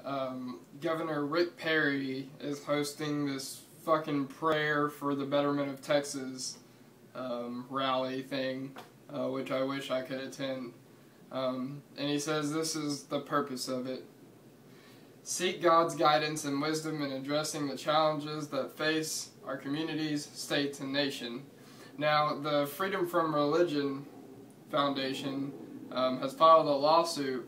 Governor Rick Perry is hosting this fucking prayer for the betterment of Texas rally thing, which I wish I could attend. And he says this is the purpose of it. Seek God's guidance and wisdom in addressing the challenges that face our communities, states, and nation. Now, the Freedom From Religion Foundation has filed a lawsuit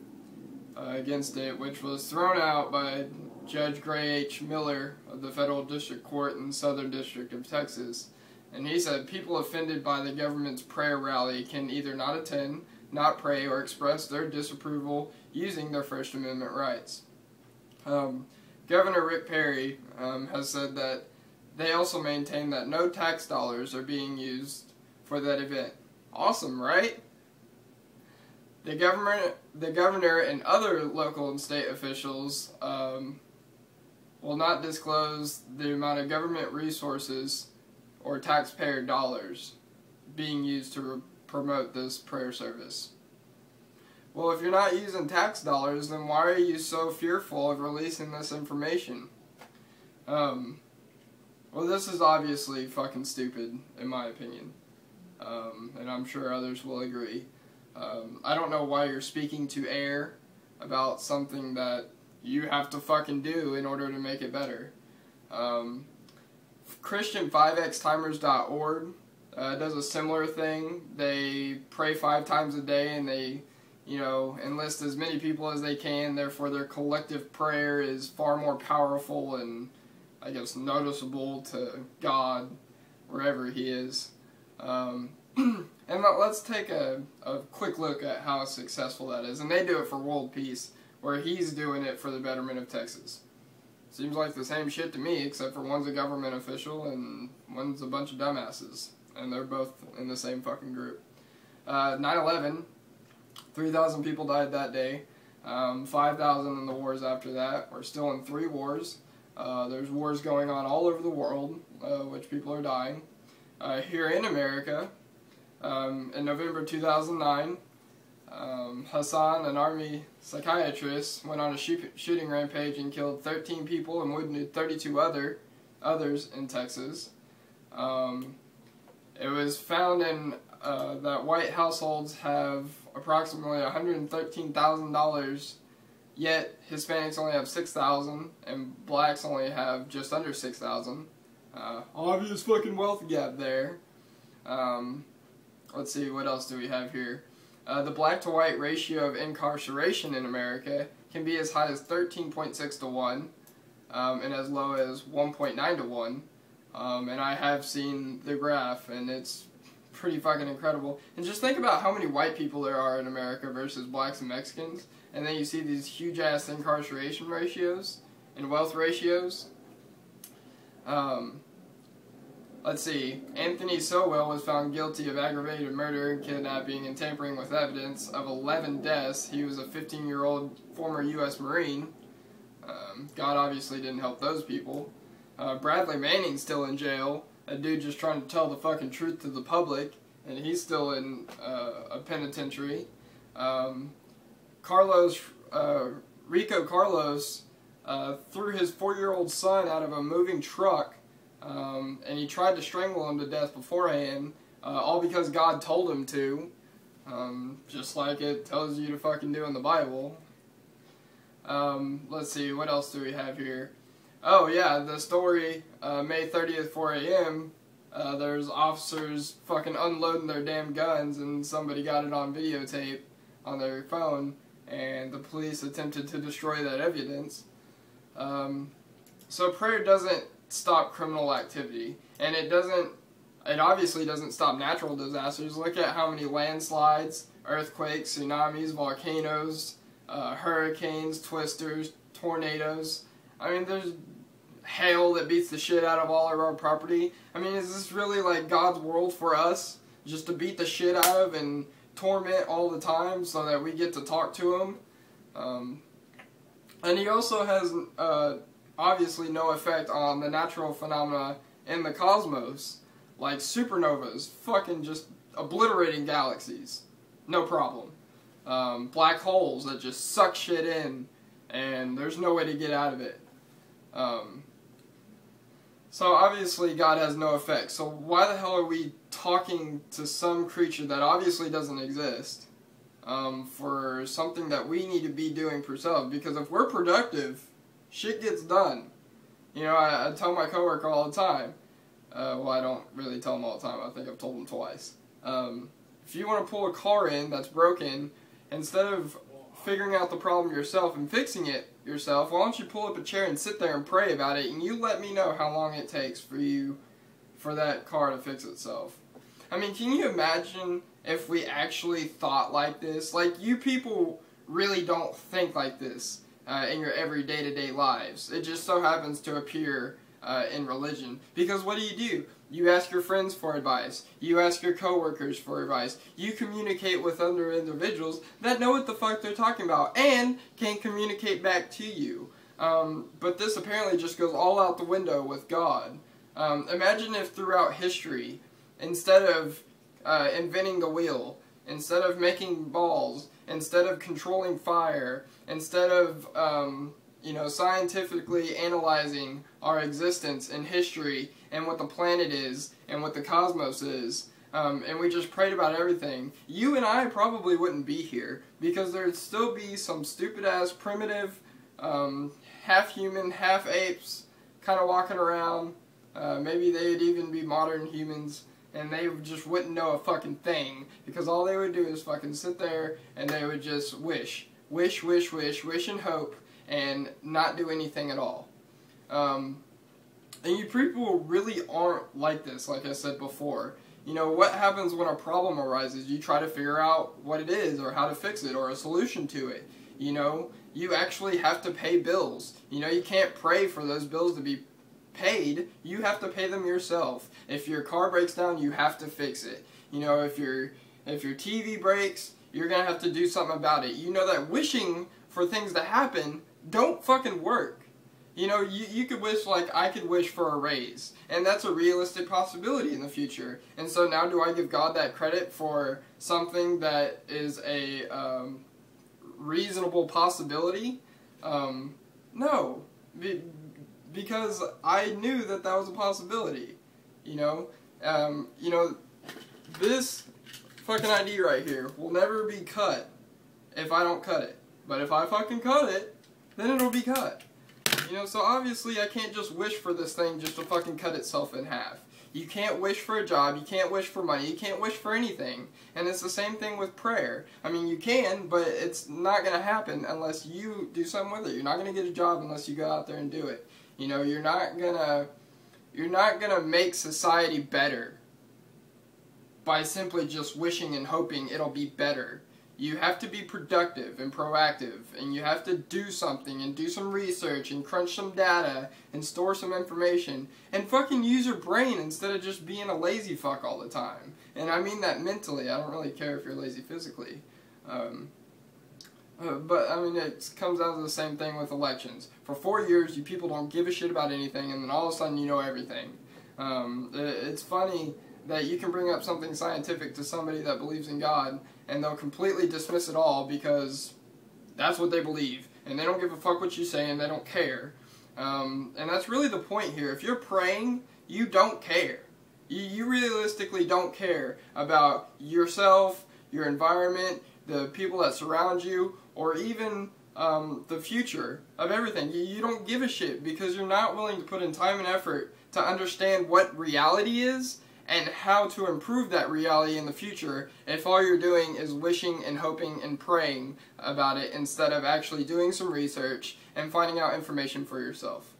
against it, which was thrown out by Judge Gray H. Miller of the Federal District Court in the Southern District of Texas. And he said people offended by the government's prayer rally can either not attend, not pray, or express their disapproval using their First Amendment rights. Governor Rick Perry has said that they also maintain that no tax dollars are being used for that event. Awesome, right? The governor and other local and state officials will not disclose the amount of government resources or taxpayer dollars being used to promote this prayer service. Well, if you're not using tax dollars, then why are you so fearful of releasing this information? Well, this is obviously fucking stupid, in my opinion. And I'm sure others will agree. I don't know why you're speaking to air about something that you have to fucking do in order to make it better. Christian5xtimers.org does a similar thing. They pray 5 times a day and they, enlist as many people as they can. Therefore, their collective prayer is far more powerful and, I guess, noticeable to God wherever He is. And let's take a quick look at how successful that is. And they do it for world peace, where he's doing it for the betterment of Texas. Seems like the same shit to me, except for one's a government official and one's a bunch of dumbasses. And they're both in the same fucking group. 9/11, 3,000 people died that day. 5,000 in the wars after that. We're still in 3 wars. There's wars going on all over the world, which people are dying. Here in America, in November 2009, Hassan, an army psychiatrist, went on a shooting rampage and killed 13 people and wounded 32 others in Texas. It was found that white households have approximately $113,000, yet Hispanics only have 6,000 and blacks only have just under 6,000. Obvious fucking wealth gap there. Let's see, what else do we have here? The black to white ratio of incarceration in America can be as high as 13.6 to 1, and as low as 1.9 to 1. And I have seen the graph, and it's pretty fucking incredible. And just think about how many white people there are in America versus blacks and Mexicans, and then you see these huge-ass incarceration ratios and wealth ratios. Let's see. Anthony Sowell was found guilty of aggravated murder, kidnapping, and tampering with evidence of 11 deaths. He was a 15-year-old former U.S. Marine. God obviously didn't help those people. Bradley Manning's still in jail. A dude just trying to tell the fucking truth to the public, and he's still in a penitentiary. Rico Carlos threw his 4-year-old son out of a moving truck. And he tried to strangle him to death beforehand, all because God told him to, just like it tells you to fucking do in the Bible. Let's see, what else do we have here? Oh yeah, the story, May 30th, 4 a.m., there's officers fucking unloading their damn guns, and somebody got it on videotape on their phone, and the police attempted to destroy that evidence. So prayer doesn't stop criminal activity, and it obviously doesn't stop natural disasters. Look at how many landslides, earthquakes, tsunamis, volcanoes, hurricanes, twisters, tornadoes. I mean, there's hail that beats the shit out of all of our property. I mean, is this really like God's world for us, just to beat the shit out of and torment all the time so that we get to talk to Him? And He also has obviously no effect on the natural phenomena in the cosmos, like supernovas, fucking just obliterating galaxies. No problem. Black holes that just suck shit in and there's no way to get out of it. So obviously God has no effect. So why the hell are we talking to some creature that obviously doesn't exist for something that we need to be doing for ourselves? Because if we're productive, shit gets done. You know, I tell my coworker all the time. Well, I don't really tell him all the time. I think I've told him twice. If you want to pull a car in that's broken, instead of figuring out the problem yourself and fixing it yourself, why don't you pull up a chair and sit there and pray about it, and you let me know how long it takes for that car to fix itself. I mean, can you imagine if we actually thought like this? Like, you people really don't think like this in your every day-to-day lives. It just so happens to appear in religion. Because what do? You ask your friends for advice. You ask your coworkers for advice. You communicate with other individuals that know what the fuck they're talking about and can communicate back to you. But this apparently just goes all out the window with God. Imagine if throughout history, instead of inventing the wheel, instead of making balls, instead of controlling fire, instead of scientifically analyzing our existence and history and what the planet is and what the cosmos is, and we just prayed about everything, you and I probably wouldn't be here, because there'd still be some stupid-ass, primitive, half-human, half-apes kind of walking around. Maybe they'd even be modern humans, and they just wouldn't know a fucking thing, because all they would do is fucking sit there and they would just wish and hope, and not do anything at all. And you people really aren't like this, like I said before. You know, what happens when a problem arises? You try to figure out what it is, or how to fix it, or a solution to it. You know, you actually have to pay bills. You know, you can't pray for those bills to be paid. You have to pay them yourself. If your car breaks down, you have to fix it. You know, if your TV breaks, you're gonna have to do something about it. You know that wishing for things to happen don't fucking work. You know, you could wish, like I could wish for a raise, and that's a realistic possibility in the future. And so now, do I give God that credit for something that is a reasonable possibility? No, because I knew that that was a possibility. You know, this fucking ID right here will never be cut if I don't cut it. But if I fucking cut it, then it'll be cut. You know, so obviously I can't just wish for this thing just to fucking cut itself in half. You can't wish for a job, you can't wish for money, you can't wish for anything. And it's the same thing with prayer. I mean, you can, but it's not going to happen unless you do something with it. You're not going to get a job unless you go out there and do it. You know, you're not gonna make society better by simply just wishing and hoping it'll be better. You have to be productive and proactive, and you have to do something and do some research and crunch some data and store some information and fucking use your brain instead of just being a lazy fuck all the time. And I mean that mentally. I don't really care if you're lazy physically. But I mean, it comes down to the same thing with elections. For 4 years, you people don't give a shit about anything, and then all of a sudden you know everything. It's funny that you can bring up something scientific to somebody that believes in God, and they'll completely dismiss it all because that's what they believe, and they don't give a fuck what you say, and they don't care. And that's really the point here. If you're praying, you don't care. You realistically don't care about yourself, your environment, the people that surround you, or even the future of everything. You don't give a shit because you're not willing to put in time and effort to understand what reality is and how to improve that reality in the future if all you're doing is wishing and hoping and praying about it instead of actually doing some research and finding out information for yourself.